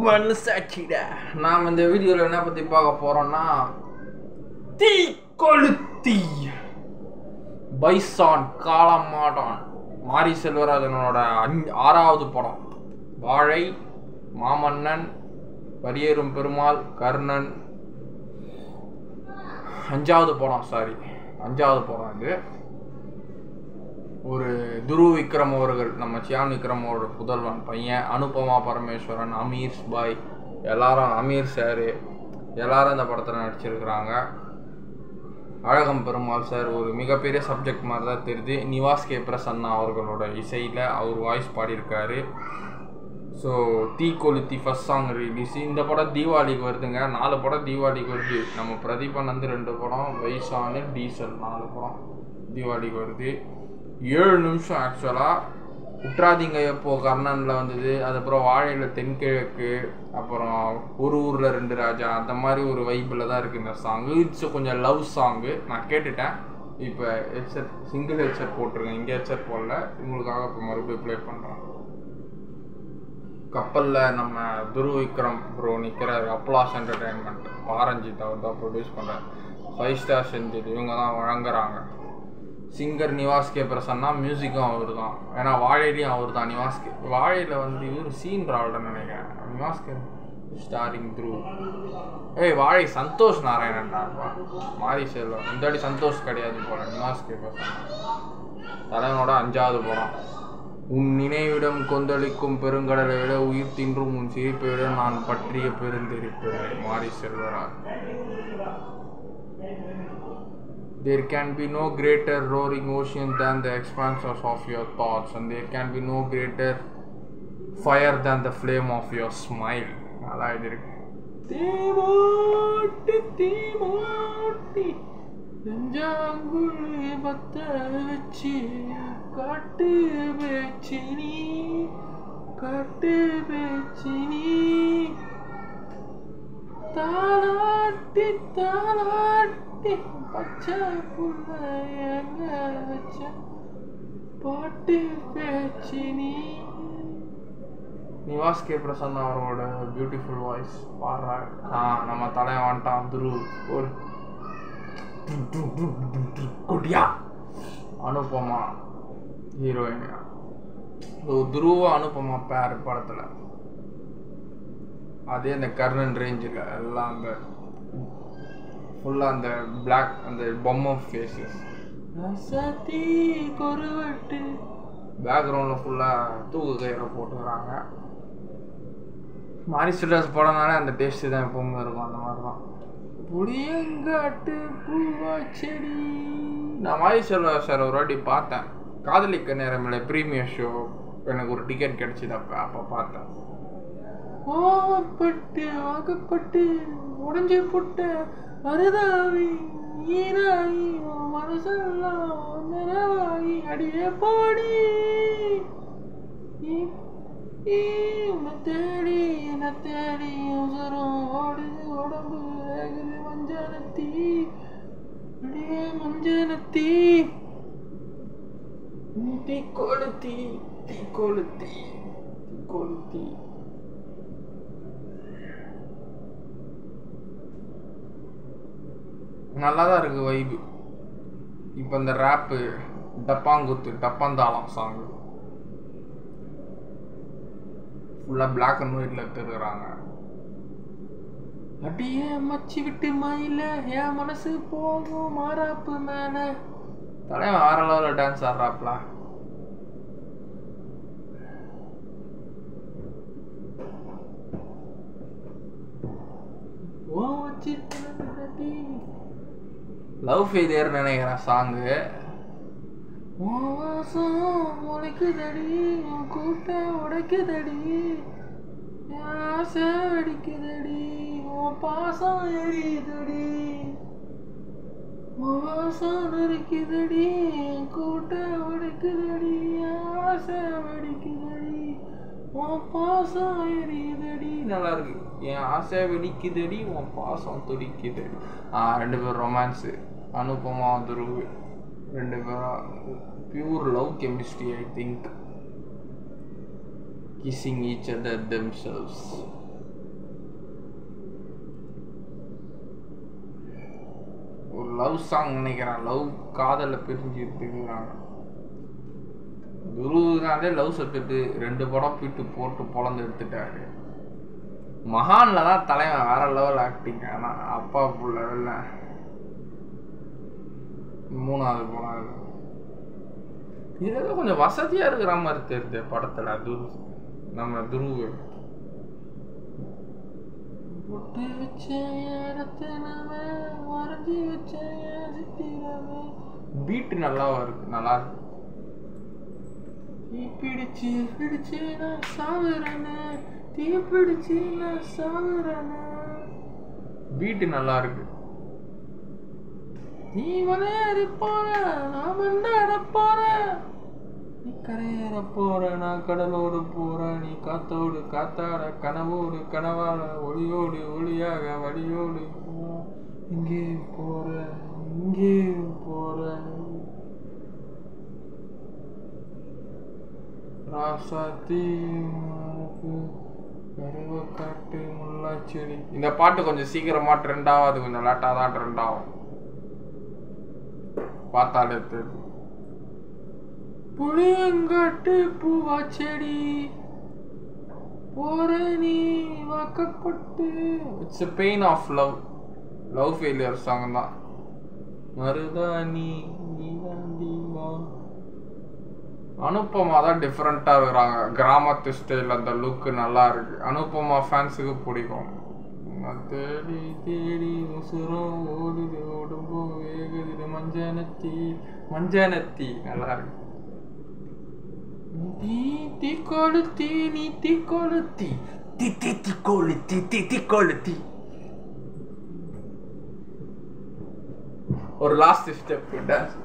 மனசாட்சிடா. நாம் இந்த வீடியோவில் என்ன பற்றி பார்க்க போகிறோம்னா தீ கொளுத்தி பைசான் காலமாடான் மாரி செல்வராஜனோட 6வது படம். வாழை, மாமன்னன், பரியேறும் பெருமாள், கர்ணன் 5வது படம். இது ஒரு துருவ் விக்ரம் அவர்கள், நம்ம சியான் விக்ரம் அவரோட புதல்வன் பையன், அனுபமா பரமேஸ்வரன், அமீர் பாய், அமீர் சார் எல்லாரும் இந்த படத்தில் நடிச்சிருக்கிறாங்க. அழகம் பெருமாள் சார் ஒரு மிகப்பெரிய சப்ஜெக்ட் மாதிரி தான் தெரியுது. நிவாஸ் கே பிரசன்னா அவர்களோட இசையில் அவர் வாய்ஸ் பாடியிருக்காரு. ஸோ தீ கொளுத்தி ஃபஸ்ட் சாங் ரிலீஸ். இந்த படம் தீபாவளிக்கு வருதுங்க. 4 படம் தீபாவளிக்கு வருது. நம்ம பிரதீபன் 2 படம், பைசானு, டீசல் 4 படம் தீபாவளிக்கு வருது. 7 நிமிஷம் ஆக்சுவலாக. உற்றாதீங்க எப்போ கர்ணனில் வந்தது, அதுக்கப்புறம் வாழையில் தென்கிழக்கு, அப்புறம் ஒரு ஊரில் 2 ராஜா, அந்த மாதிரி ஒரு வைப்பில் தான் இருக்குது இந்த சாங்கு. இட்ஸ் கொஞ்சம் லவ் சாங்கு. நான் கேட்டுட்டேன். இப்போ ஹெட்செட் சிங்கிள் ஹெட்செட் போட்டிருக்கேன், இங்கே ஹெட்செட் போடல. உங்களுக்காக இப்போ மறுபடியும் ப்ளே பண்ணுறேன். கப்பலில் நம்ம துருவ் விக்ரம் ப்ரோ நிற்கிறாரு. அப்ளாஸ் என்டர்டெயின்மெண்ட் பாரஞ்சித் அவர் தான் ப்ரொடியூஸ் பண்ணுறாரு. 5 ஸ்டார் செஞ்சுது இவங்க தான் வழங்குறாங்க. சிங்கர் நிவாஸ் கே பிரசன்னா, மியூசிக்கும் அவர் தான். ஏன்னா வாழையிலையும் அவர் தான். வாழையில் இவர் சீன் ரால்டன் நினைக்கிறேன். நிவாஸ் கே ஸ்டாரிங் த்ரூ வாழை சந்தோஷ் நாராயணன் மாரி செல்வம். இந்த வாட்டி சந்தோஷ் கிடையாது போல. நிவாஸ் கே பிரசன்னா தலைவனோட 5வது படம். உன் நினைவிடம் கொந்தளிக்கும் பெருங்கடலை விட உயிர் தின்றும் உன் சிரிப்பை விட நான் பற்றிய பெருந்திருப்பேன். மாரி Selvaraj. There can be no greater roaring ocean than the expanses of your thoughts, and there can be no greater fire than the flame of your smile. நல்லா இருக்கு. தீமோட்டி நெஞ்சாங்குழி பத்த வச்சு காட்டு பேச்சினி தாலாட்டி பச்சை புள்ள எங்க வச்ச பாட்டு பேச்சினி. நிவாஸ் கே பிரசன்னா அவரோட பியூட்டிஃபுல் வாய்ஸ் பாடுறாரு. நம்ம தலைவன் வந்துட்டான் துருவ். ஒரு குட்டியா அனுபமா ஹீரோயின். துருவ அனுபமா பேர் படத்தில் அதே அந்த கர்ணன் ரேஞ்சில் எல்லாம் அந்த ஃபுல்லாக அந்த பிளாக் அந்த பொம்மை ஃபேஸஸ் கொருவட்டு பேக்ரவுண்டில் ஃபுல்லாக தூக்கு கயிறை போட்டுக்கிறாங்க. மாரி செல்வராஜ் படம்னாலே அந்த டேஸ்ட்டு தான் எப்பவுமே இருக்கும். அந்த மாதிரி தான். புளியங்காட்டு பூவா செடி. நான் மாரி செல்வராஜ் சார் ஒரு வாட்டி பார்த்தேன். காதலிக்க நேரமில்லை ப்ரீமியர் ஷோ எனக்கு ஒரு டிக்கெட் கிடச்சிது. அப்போ பார்த்தேன். வாக்கப்பட்டு உடஞ்சி புட்ட அருதாவி ஈராகி மனசெல்லாம் நிறவாகி அடியே பாடி உன்னை தேடி என்னை தேடி உசரம் ஓடுது உடம்பு வேகுது மஞ்சனத்தி அடியே மஞ்சனத்தி தீ கொளுத்தி நல்லா தான் இருக்கு வைபு. இப்போ இந்த ரேப்பு டப்பாந்தாளம் சாங்கு ஃபுல்லாக பிளாக் அண்ட் ஒயிட்ல எடுத்துருக்குறாங்க. அடியே மச்சி விட்டு மயில என் மனசு போகும் மாறாப்பு மேல. தலைவன் 6 லெவலில் டான்ஸ் ஆடுறாப்ல. லவ் ஃபெயிலியர் நினைக்கிறேன் சாங்கு. முளைக்குதடி கூட்ட உடைக்குதடி ஆசை வெடிக்குதடி பாசம் எரியுதடி வாசம் நெருக்குதடி கூட்ட உடைக்குதடி ஆசை வெடிக்குதடி பாசம் எரியுதடி. நல்லா இருக்கு. என் ஆசை வெடிக்குதடி உன் பாசம் துடிக்குதடி. 2 பேரும் ரொமான்ஸு. அனுபமா துருவ் 2 பேரும் pure love chemistry. I think kissing each other themselves. ஒரு லவ் சாங் நினைக்கிறேன், லவ் காதல பிரிஞ்சுட்டு இருக்காங்க. குருனாலே லவ் சப்ஜெக்ட் 2 படம் போட்டு பொழந்து எடுத்துட்டாரு. மகான்ல தான் தலைவன் வேற லெவல் ஆக்டிங். ஆனால் அப்பா லெவல்ல 3வது போனாரு. இதுல கொஞ்சம் வசதியா இருக்கிற மாதிரி தெரியுது படத்துல. நம்ம துருவு பீட் நல்லாவா இருக்கு, நல்லா இருக்கு. பிடிச்சு பிடிச்சு நான் சாகுறேன்னு, தீ பிடிச்சு நான் சாகுறேன்னு. பீட் நல்லா இருக்கு. நீ மலையேறி போற, நான் மண்டாட போறேன், நீ கரையேற போற, நான் கடலோடு போறேன், நீ காத்தோடு காத்தாட, கனவோடு கனவாட, ஒளியோடு ஒளியாக வழியோடு இங்கே போற இங்கே போற. ராசாத்தி காட்டு முள்ளாச்செடி. இந்த பாட்டு கொஞ்சம் சீக்கிரமா ட்ரெண்ட் ஆகும், அது கொஞ்சம் லேட்டா தான் ட்ரெண்ட் ஆகும். பார்த்தாலே தெரியும். புளியங்காட்டு பூவாச்செடி போற நீ வாக்கப்பட்டு. It's a pain of love, love failure song தான். மருதாணி அனுப்பமா தான் டிஃப்ரெண்டா இருக்கிறாங்க. கிராமத்து ஸ்டைல் அந்த லுக்கு நல்லா இருக்கு. அனுப்பமா ஃபேன்ஸுக்கு பிடிக்கும். தேடி தேடி உசுரம் ஓடுது, உடம்பு வேகுது, மஞ்சனத்தி மஞ்சனத்தி நல்லா இருக்கு. தீ கொளுத்தி நீ தீ கொளுத்தி தீ தீ தீ கொளுத்தி தீ தீ கொளுத்தி. ஒரு last step dance.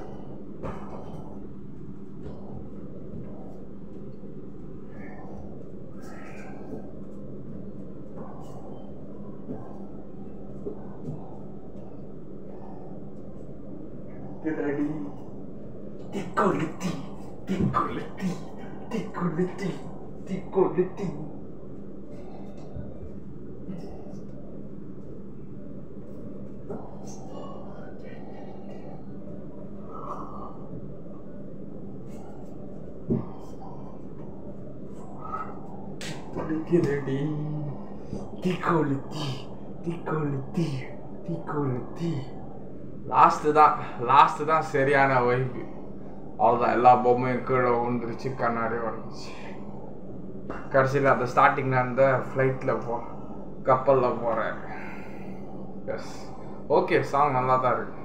Ticoliti, ticoliti, ticoliti, ticoliti. Ticoliti, ticoliti, ticoliti, ticoliti. Last தான் சரியான வைப்பு. அவ்வளோதான், எல்லா பொம்மையும் கீழே வந்துருச்சு, கண்ணாடி வந்துச்சு. கடைசியில் அந்த ஸ்டார்டிங் நான் அந்த ஃப்ளைட்டில் கப்பலில் போகிறேன். எஸ், ஓகே, சாங் நல்லா தான் இருக்கு.